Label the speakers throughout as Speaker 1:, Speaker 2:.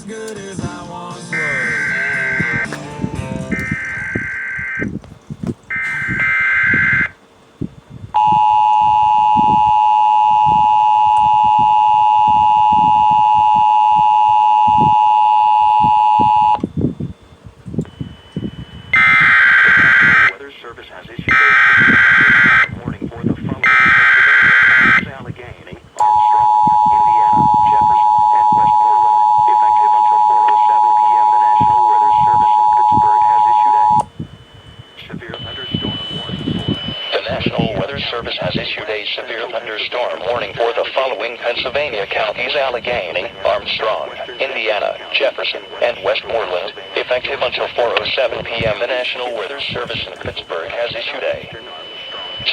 Speaker 1: good as I once was.
Speaker 2: Weather Service has issued a warning for the following Pennsylvania, Allegheny, Armstrong, Indiana, Jefferson, and Westmoreland. Effective until 4:07 p.m. The National Weather Service in Pittsburgh has issued a severe thunderstorm warning for. The National Weather Service has issued a severe thunderstorm warning for the following Pennsylvania counties: Allegheny, Armstrong, Indiana, Jefferson, and Westmoreland. Effective until 4:07 p.m. The National Weather Service in Pittsburgh has issued a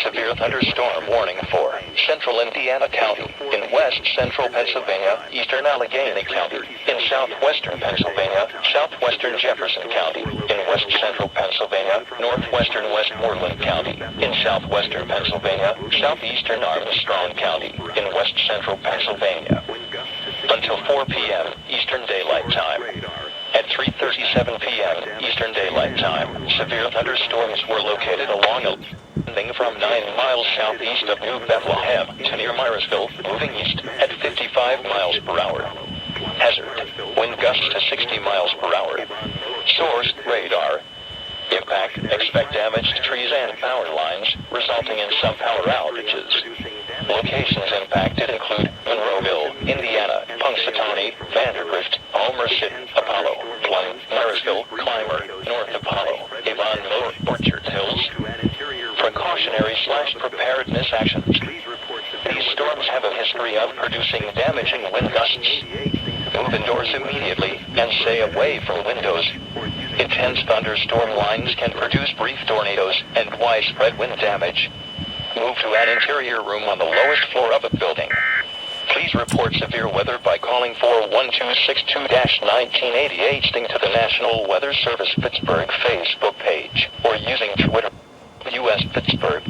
Speaker 2: severe thunderstorm warning for Central Indiana County, in West Central Pennsylvania, Eastern Allegheny County, in Southwestern Pennsylvania, Southwestern Jefferson County, in West Central Pennsylvania, Northwestern Westmoreland County, in Southwestern Pennsylvania, Southeastern Armstrong County, in West Central Pennsylvania. Until 4 p.m. Eastern Daylight Time. At 3:37 p.m. Eastern Daylight Time, severe thunderstorms were located along a landing from 9 miles southeast of New Bethlehem to near Myersville, moving east at 55 miles per hour. Hazard: wind gusts to 60 miles per hour. Source: radar. Impact: expect damage to trees and power lines, resulting in some power outages. Locations impacted include Monroeville, Indiana, Punxsutawney, Vandergrift, Almerset, Apollo, Plum, Myersville, Clymer, North Apollo, Avon, Orchard Hills. Precautionary/preparedness actions. These storms have a history of producing damaging wind gusts. Move indoors immediately and stay away from windows. Intense thunderstorm lines can produce brief tornadoes and widespread wind damage. Move to an interior room on the lowest floor of a building. Please report severe weather by calling 412-62-1988 to the National Weather Service Pittsburgh Facebook page or using Twitter. US Pittsburgh.